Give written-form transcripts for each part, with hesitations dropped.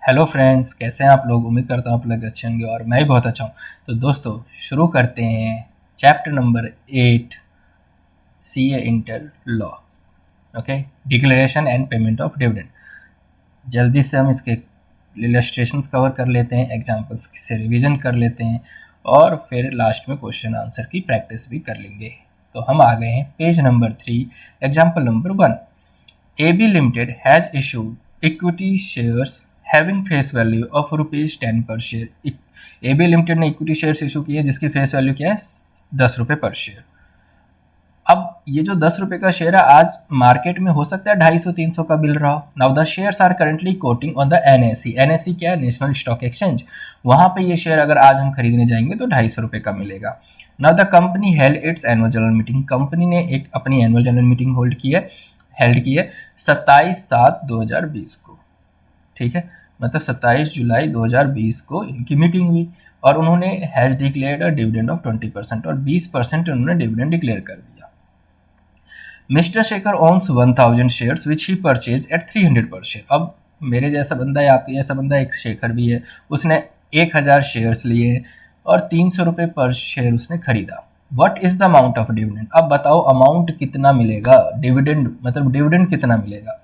Hello friends, कैसे हैं आप लोग। उम्मीद करता हूँ आप लोग अच्छे होंगे और मैं भी बहुत अच्छा हूँ। तो दोस्तों शुरू करते हैं chapter number 8 CA inter law. Okay, declaration and payment of dividend. जल्दी से हम इसके इलस्ट्रेशंस कवर कर लेते हैं, एग्जांपल्स से रिवीजन कर लेते हैं और फिर लास्ट में क्वेश्चन आंसर की प्रैक्टिस भी कर लेंगे। तो हम आ गए हैं page number 3, example number 1। AB Limited has issued equity shares having face value of ₹10 per share। AB Limited ने इक्विटी शेयर्स इशू किए जिसकी फेस वैल्यू क्या है, 10 रुपये पर शेयर। अब ये जो 10 रुपये का शेयर है आज मार्केट में हो सकता है 250-300 का मिल रहा हो। Now the shares are currently quoting on the NSE। NSE क्या है, नेशनल स्टॉक एक्सचेंज। वहां पे ये शेयर अगर आज हम खरीदने जाएंगे तो 250 रुपये का मिलेगा। Now the company held it's annual general meeting. Company ने एक अपनी एनुअल जनरल मीटिंग हेल्ड की है 27/7/2020 को। ठीक है, मतलब 27 जुलाई 2020 को इनकी मीटिंग हुई और उन्होंने has declared a dividend of 20% और 20% उन्होंने डिविडेंड डिक्लेयर कर दिया। Mister Shekhar owns 1000 shares which he purchase at 300 per share. अब मेरे जैसा बंदा है, आपके जैसा बंदा एक शेखर भी है, उसने 1000 शेयर्स लिए और 300 रुपये पर शेयर उसने खरीदा। What is the amount of dividend. अब बताओ अमाउंट कितना मिलेगा, डिविडेंड मतलब डिविडेंड कितना मिलेगा।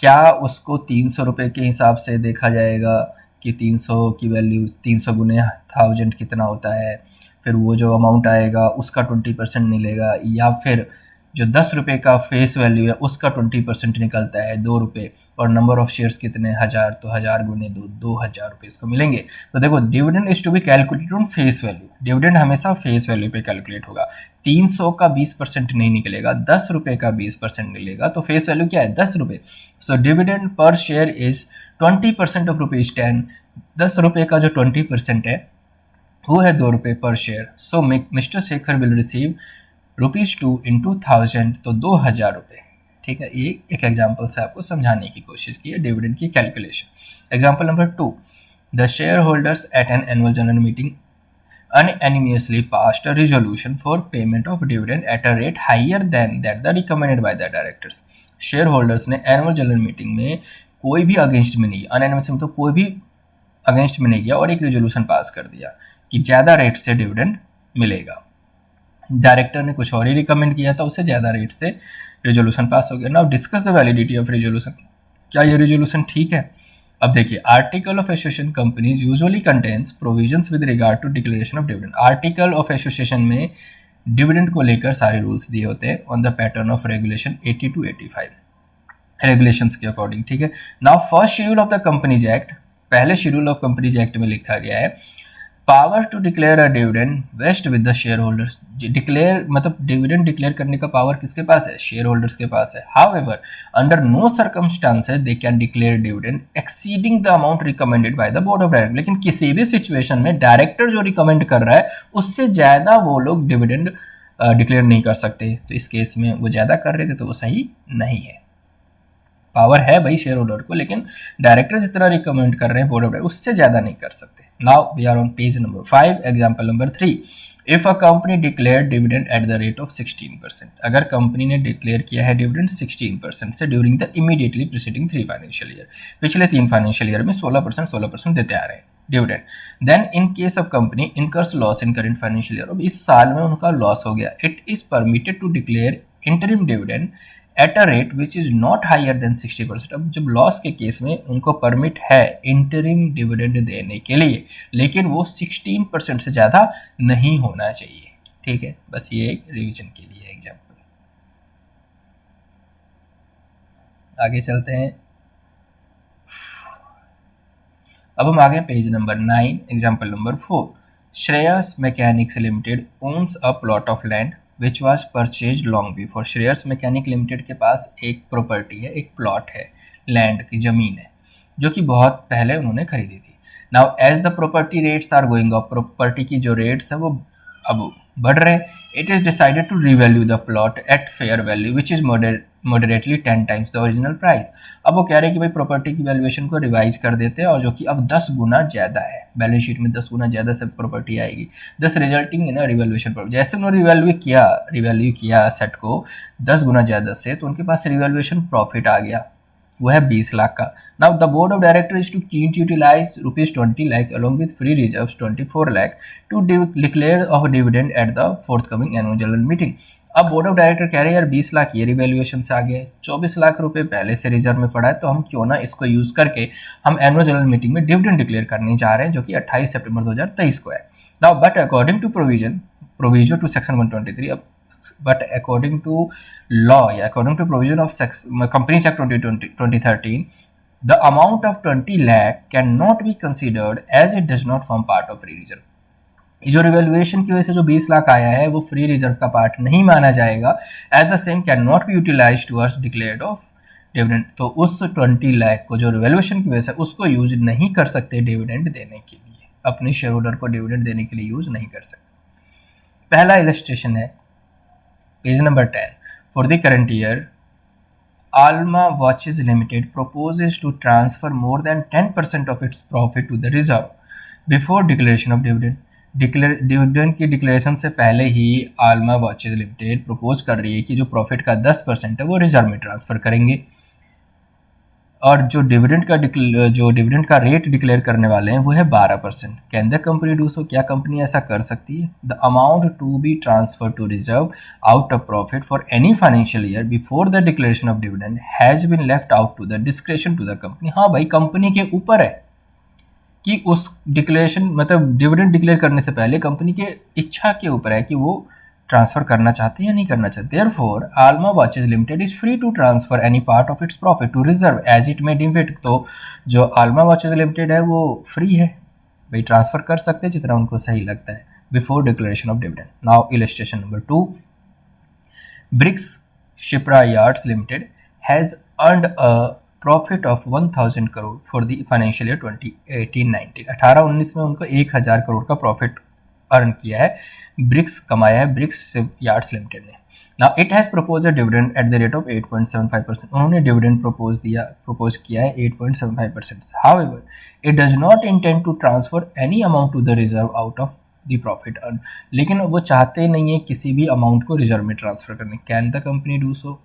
क्या उसको 300 रुपये के हिसाब से देखा जाएगा कि 300 की वैल्यू 300 गुने 1000 कितना होता है, फिर वो जो अमाउंट आएगा उसका 20% मिलेगा, या फिर जो 10 रुपये का फेस वैल्यू है उसका 20% निकलता है 2 रुपये, और नंबर ऑफ शेयर्स कितने 1000, तो 1000 गुने 2000 रुपये इसको मिलेंगे। तो देखो dividend is to be calculated on face value. Dividend हमेशा फेस वैल्यू पे कैलकुलेट होगा। 300 का 20% नहीं निकलेगा, 10 रुपये का 20% निकलेगा, तो फेस वैल्यू क्या है 10 रुपये। So dividend per share is 20% of ₹10। 10 रुपये का जो 20% है वो है 2 रुपये पर share. So mister Shekhar will receive ₹2 into 1000, तो 2000 रुपये। ठीक है, ये एक एग्जाम्पल से आपको समझाने की कोशिश की है डिविडेंड की calculation. Example number 2, the share holders at an annual general meeting unanimously passed a resolution for payment of dividend at a rate higher than that the recommended by the directors। Share holders ने annual general meeting में कोई भी against में नहीं, अनएनिमस में तो कोई भी अगेंस्ट में नहीं गया और एक रेजोल्यूशन पास कर दिया कि ज़्यादा रेट से डिविडेंड मिलेगा। डायरेक्टर ने कुछ और ही रिकमेंड किया था, उससे ज़्यादा रेट से रेजोल्यूशन पास हो गया। Now discuss the validity of resolution. क्या ये रेजोल्यूशन ठीक है। अब देखिए, article of association companies usually contains provisions with regard to declaration of dividend. Article of association में डिविडेंड को लेकर सारे रूल्स दिए होते हैं on the pattern of regulation 80 to 85 regulations के अकॉर्डिंग। ठीक है, now first schedule of the companies act, पहले शेड्यूल ऑफ कंपनीज एक्ट में लिखा गया है power to declare a dividend vest with the share holders. Declare मतलब डिविडेंड डिक्लेयर करने का पावर किसके पास है, शेयर होल्डर्स के पास है। However under no circumstances they can declare dividend exceeding the amount recommended by the board of director. लेकिन किसी भी सिचुएशन में डायरेक्टर जो रिकमेंड कर रहा है उससे ज़्यादा वो लोग डिविडेंड डिक्लेयर नहीं कर सकते। तो इस केस में वो ज़्यादा कर रहे थे तो वो सही नहीं है। पावर है भाई शेयर होल्डर को, लेकिन डायरेक्टर जितना रिकमेंड कर रहे हैं बोर्ड ऑफ डायरेक्टर उससे ज़्यादा नहीं कर सकते। Now we are on page number 5, example number 3। If a company declare dividend at the rate of 16%। अगर कंपनी ने डिक्लेयर किया है डिविडेंड 16% से during the immediately preceding 3 financial year, पिछले 3 फाइनेंशियल ईयर में 16% देते आ रहे हैं dividend, then in case of company incurs loss in current financial year, अब इस साल में उनका लॉस हो गया, it is permitted to declare interim dividend at a rate which is not higher than 60%। अब जब लॉस के केस में उनको परमिट है इंटरिम डिविडेंड देने के लिए, लेकिन वो 16% से ज़्यादा नहीं होना चाहिए। ठीक है, बस ये एक रिवीजन के लिए एग्जाम्पल। आगे चलते हैं, अब हम आ गए page number 9, example number 4। Shreyas mechanics limited owns a plot of land which was purchase long before. Shreyas mechanic limited के पास एक प्रॉपर्टी है, एक प्लॉट है, लैंड की ज़मीन है जो कि बहुत पहले उन्होंने खरीदी थी। Now as the property rates are going up, property की जो रेट्स है वो अब बढ़ रहे, it is decided to revalue the plot at fair value which is moderately 10 times the original price. अब वो कह रहे हैं कि भाई प्रॉपर्टी की वैल्यूएशन को रिवाइज कर देते हैं और जो कि अब 10 गुना ज़्यादा है, बैलेंस शीट में 10 गुना ज़्यादा से प्रॉपर्टी आएगी, दस resulting in a revaluation profit. जैसे उन्होंने रिवैल्यू किया सेट को 10 गुना ज़्यादा से, तो उनके पास रिवैल्यूएशन प्रॉफिट आ गया। वो है 20 लाख का। Now the board of director is too keen to utilize ₹20 lakh along with free reserves 24 lakh to declare of dividend at the forthcoming annual general meeting. अब बोर्ड ऑफ डायरेक्टर कह रहे हैं यार 20 लाख ये रिवैल्यूएशन से आ गया है, 24 लाख रुपए पहले से रिजर्व में पड़ा है, तो हम क्यों ना इसको यूज करके हम एनुअल जनरल मीटिंग में डिविडेंड डिक्लेयर करने जा रहे हैं, जो कि 28 सितंबर 2023 को है। Now but according to provision to section 123, अब but according to law, according to provision of Companies Act 2013, the amount of 20 lakh cannot be considered as it does not form part of free reserve. ये जो revaluation की वजह से जो 20 लाख आया है वो फ्री रिजर्व का पार्ट नहीं माना जाएगा, as the same can not be utilize towards declared of dividend. तो उस 20 लाख को जो रिवैल्यूएशन की वजह से उसको यूज नहीं कर सकते डिविडेंड देने के लिए, अपने शेयर होल्डर को डिविडेंड देने के लिए यूज नहीं कर सकते। पहला इलस्ट्रेशन है page number 10। For the current year Alma Watches Limited proposes to transfer more than 10% of its profit to the reserve before declaration of dividend. Dividend की डिक्लेरेशन से पहले ही आलमा वॉचेज लिमिटेड प्रपोज कर रही है कि जो प्रॉफिट का 10% है वो रिजर्व में ट्रांसफर करेंगे, और जो डिविडेंड का रेट डिक्लेयर करने वाले हैं वो है 12%। Can the company do so, क्या कंपनी ऐसा कर सकती है? The amount to be transfer to reserve out of profit for any financial year before the declaration of dividend has been left out to the discretion to the company. हाँ भाई, company के ऊपर है कि उस डिक्लेरेशन मतलब dividend declare करने से पहले कंपनी के इच्छा के ऊपर है कि वो ट्रांसफर करना चाहते हैं या नहीं करना चाहते। Therefore Alma watches limited is free to transfer any part of its profit to reserve as it may deem fit. तो जो आलमा वॉचेज लिमिटेड है वो फ्री है भाई, ट्रांसफर कर सकते हैं जितना उनको सही लगता है before declaration of dividend. Now illustration number 2, Bricks shipyards limited has earned a profit of 1000 crore for the financial year 2018-19। 18-19 में उनको 1000 करोड़ का प्रॉफिट अर्न किया है, ब्रिक्स कमाया है ब्रिक्स यार्ड्स लिमिटेड ने। Now it has propose a dividend at the rate of 8.75%। उन्होंने dividend propose किया है 8.75%। However it does not intend to transfer any amount to the reserve out of the profit earn. लेकिन वो चाहते नहीं है किसी भी अमाउंट को रिजर्व में ट्रांसफर करने। कैन द कंपनी डू सो,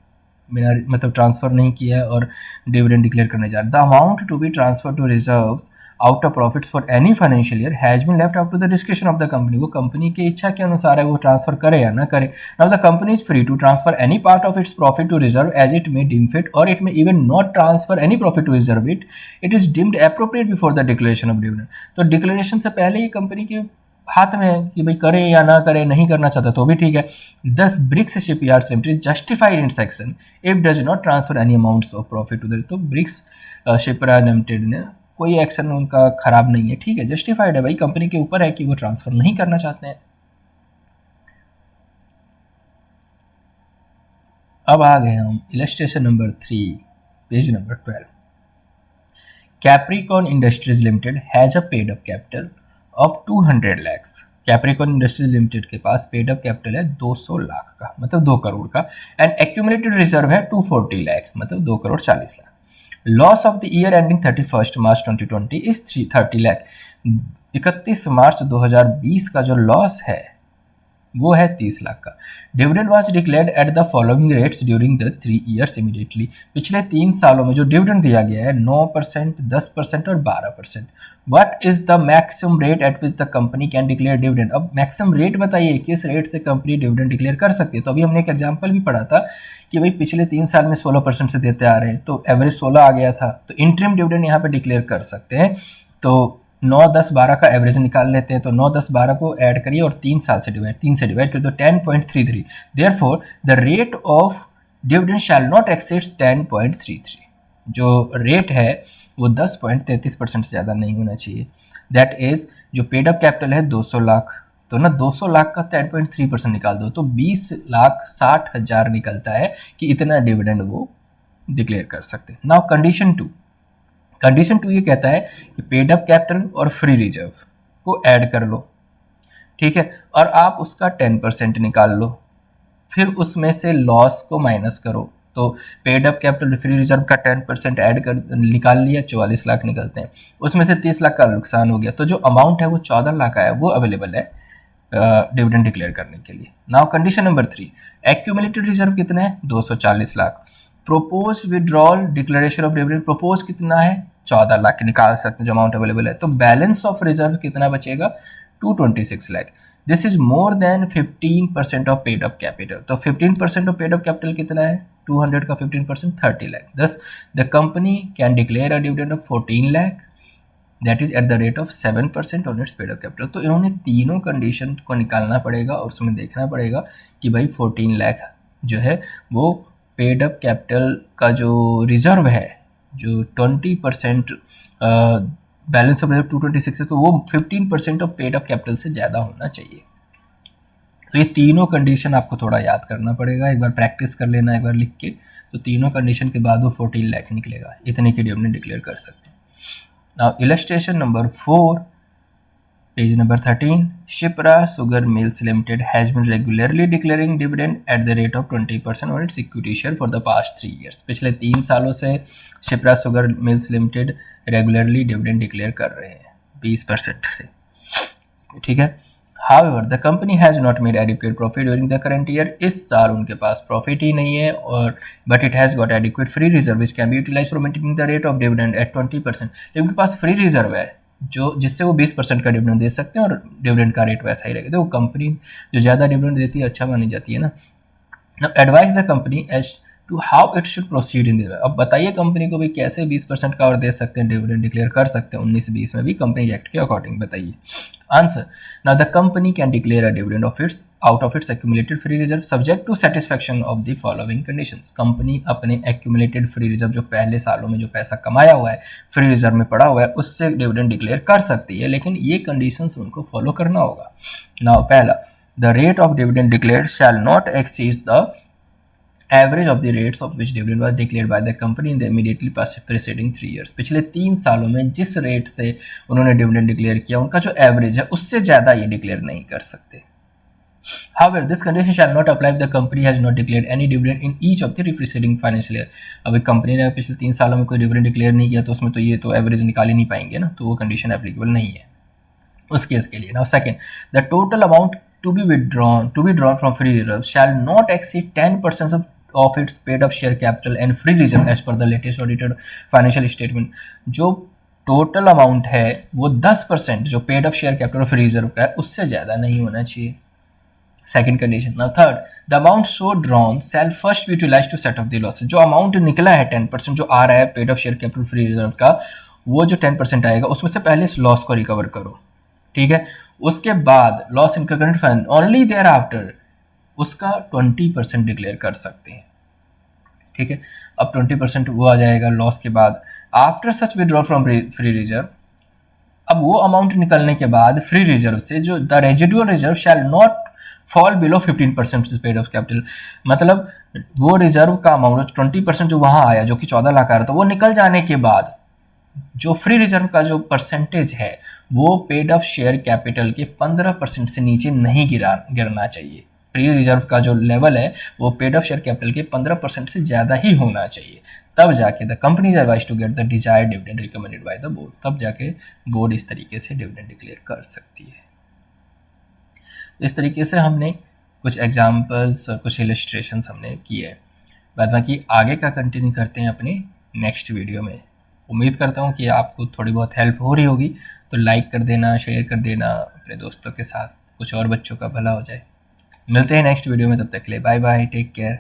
बिना मतलब ट्रांसफर नहीं किया है और डिविडेंड डिक्लेयर करने जा रहे। The amount to be transfer to reserves out of profits for any financial year has been left out to the description of the company. वो कंपनी की इच्छा के अनुसार है, वो ट्रांसफर करे या ना करे। Now the company is free to transfer any part of its profit to reserve as it may deem fit, और it may even not transfer any profit to reserve it is deemed appropriate before the declaration of dividend. तो declaration से पहले ही company के हाथ में है कि भाई करे या ना करे, नहीं करना चाहता तो भी ठीक है। Does Bricks shipyards limited justified in section if does not transfer any amounts of profit to the. तो ब्रिक्स शिपयार्ड लिमिटेड ने कोई एक्शन उनका खराब नहीं है, ठीक है, जस्टिफाइड है भाई, कंपनी के ऊपर है कि वो ट्रांसफर नहीं करना चाहते हैं। अब आ गए हम illustration number 3, page number 12। Capricorn industries limited has a paid up capital of 200 lakhs। Capricorn industries limited के पास पेड अप कैपिटल है 200 लाख का, मतलब 2 करोड़ का, एंड एक्यूमुलेटेड रिजर्व है 240 लाख, मतलब 2 crore 40 lakh. Loss of the year ending 31 March 2020 is 30 lakh. 31 मार्च 2020 का जो लॉस है वो है 30 लाख का। Dividend was declared at the following rates during the 3 years immediately. पिछले 3 सालों में जो डिविडेंड दिया गया है 9%, 10% और 12%। What is the maximum rate at which the company can declare dividend. अब मैक्सिमम रेट बताइए, किस रेट से कंपनी डिविडेंड डिक्लेयर कर सकती है। तो अभी हमने एक एग्जांपल भी पढ़ा था कि भाई पिछले 3 साल में 16% से देते आ रहे हैं, तो एवरेज 16 आ गया था, तो इंटरिम डिविडेंड यहाँ पे डिक्लेयर कर सकते हैं। तो 9, 10, 12 का एवरेज निकाल लेते हैं, तो 9, 10, 12 को ऐड करिए और 3 से डिवाइड करिए तो 10.33। Therefore the rate of dividend shall not exceeds 10.33। जो रेट है वो 10.33% से ज़्यादा नहीं होना चाहिए। दैट इज जो पेड अप कैपिटल है 200 लाख, तो ना 200 लाख का 10.3% निकाल दो तो 20,60,000 निकलता है कि इतना डिविडेंड वो डिक्लेयर कर सकते हैं। नाउ कंडीशन 2 ये कहता है कि पेड अप कैपिटल और फ्री रिजर्व को ऐड कर लो, ठीक है, और आप उसका 10% निकाल लो, फिर उसमें से लॉस को माइनस करो। तो paid up capital free reserve का 10% ऐड कर निकाल लिया, 44 लाख निकलते हैं, उसमें से 30 लाख का नुकसान हो गया, तो जो अमाउंट है वो 14 लाख आया, वो अवेलेबल है डिविडेंड डिक्लेयर करने के लिए। Now condition number 3, accumulated reserve कितना है 240 lakh. Propose withdrawal declaration of dividend, propose कितना है 14 लाख निकाल सकते हैं जो अमाउंट अवेलेबल है। तो बैलेंस ऑफ रिजर्व कितना बचेगा 226 lakh. This is more than 15% of paid up capital. तो 15% ऑफ पेड अप कैपिटल कितना है 200 का 15% 30 लाख। दस the company can declare a dividend of 14 lakh that is eight the rate of 7% on it's paid up capital. तो इन्होंने तीनों कंडीशन को निकालना पड़ेगा और उसमें देखना पड़ेगा कि भाई 14 लाख जो है वो पेड अप कैपिटल का जो रिजर्व है जो 20% बैलेंस ऑफ रिजर्व 226 है तो वो 15% ऑफ पेड अप कैपिटल से ज़्यादा होना चाहिए। तो ये तीनों कंडीशन आपको थोड़ा याद करना पड़ेगा, एक बार प्रैक्टिस कर लेना एक बार लिख के। तो तीनों कंडीशन के बाद वो 14 लाख निकलेगा, इतने की डिविडेंड डिक्लेयर कर सकते हैं। Now illustration number 4 page number 13, Shipra sugar mills limited has been regularly declaring dividend at the rate of 20% on its equity share for the past 3 years. पिछले 3 सालों से Shipra sugar mills limited regularly dividend declare कर रहे हैं 20% से, ठीक है। However, the company has not made adequate profit during the current year. इस साल उनके पास प्रॉफिट ही नहीं है और but it has got adequate free reserve which can be utilized for maintaining the rate of dividend at 20%. लेकिन उनके पास free reserve है जो जिससे वो 20% का डिविडेंड दे सकते हैं और डिविडेंड का रेट वैसा ही रहेगा। तो कंपनी जो ज़्यादा डिविडेंड देती है अच्छा मानी जाती है ना। Now advise the company as to how it should proceed in the, अब बताइए कंपनी को भी कैसे 20% का और दे सकते हैं डिविडेंड डिक्लेयर कर सकते हैं 19-20 में भी कंपनी एक्ट के अकॉर्डिंग बताइए। Answer, now the company can declare a dividend of its out of its accumulated free reserve subject to satisfaction of the following conditions. Company अपने एक्यूमुलेटेड फ्री रिजर्व जो पहले सालों में जो पैसा कमाया हुआ है फ्री रिजर्व में पड़ा हुआ है उससे डिविडेंड डिक्लेयर कर सकती है, लेकिन ये कंडीशंस उनको फॉलो करना होगा। नाउ पहला, the rate of dividend declared shall not exceed the average of the rates of which dividend was declared by the company in the immediately preceding 3 years. पिछले 3 सालों में जिस रेट से उन्होंने डिविडेंड डिक्लेयर किया उनका जो एवरेज है उससे ज़्यादा ये डिक्लेयर नहीं कर सकते। However, this condition shall not apply if the company has not declared any dividend in each of the preceding financial year. अब एक कंपनी ने पिछले 3 सालों में कोई डिविडेंड डिक्लेयर नहीं किया तो उसमें तो ये तो एवरेज निकाल ही नहीं पाएंगे ना, तो वो कंडीशन एप्लीकेबल नहीं है उस केस के लिए। Now second, the total amount to be drawn from free reserve shall not exceed 10% of its paid up share capital and free reserve as per the latest audited financial statement। जो total amount है वो 10% जो paid up share capital और free reserve का है उससे ज़्यादा नहीं होना चाहिए। Second condition. Now third, the amount so drawn shall first be utilized to set off the loss. जो अमाउंट निकला है 10% जो आ रहा है paid up share capital free reserve का, वो जो 10% आएगा उसमें से पहले इस लॉस को रिकवर करो, ठीक है। उसके बाद loss in current fund only thereafter उसका 20% डिक्लेयर कर सकते हैं, ठीक है। अब 20% वो आ जाएगा लॉस के बाद। After such withdrawal from free reserve, अब वो अमाउंट निकलने के बाद फ्री रिजर्व से जो the residual reserve shall not fall below 15% paid of capital. मतलब वो रिजर्व का अमाउंट 20% जो वहाँ आया जो कि 14 लाख आ रहा था वो निकल जाने के बाद जो फ्री रिजर्व का जो परसेंटेज है वो पेड अप शेयर कैपिटल के 15% से नीचे नहीं गिरना चाहिए। फ्री रिजर्व का जो लेवल है वो पेड अप शेयर कैपिटल के 15% से ज़्यादा ही होना चाहिए, तब जाके the company is advised to get the desired dividend recommended by the board. तब जाके बोर्ड इस तरीके से डिविडेंड डिक्लेयर कर सकती है। इस तरीके से हमने कुछ एग्जाम्पल्स और कुछ इलस्ट्रेशंस हमने किए। बाद बाकी आगे का कंटिन्यू करते हैं अपने नेक्स्ट वीडियो में। उम्मीद करता हूँ कि आपको थोड़ी बहुत हेल्प हो रही होगी, तो लाइक कर देना, शेयर कर देना अपने दोस्तों के साथ, कुछ और बच्चों का भला हो जाए। मिलते हैं नेक्स्ट वीडियो में, तब तक के लिए बाय बाय, टेक केयर।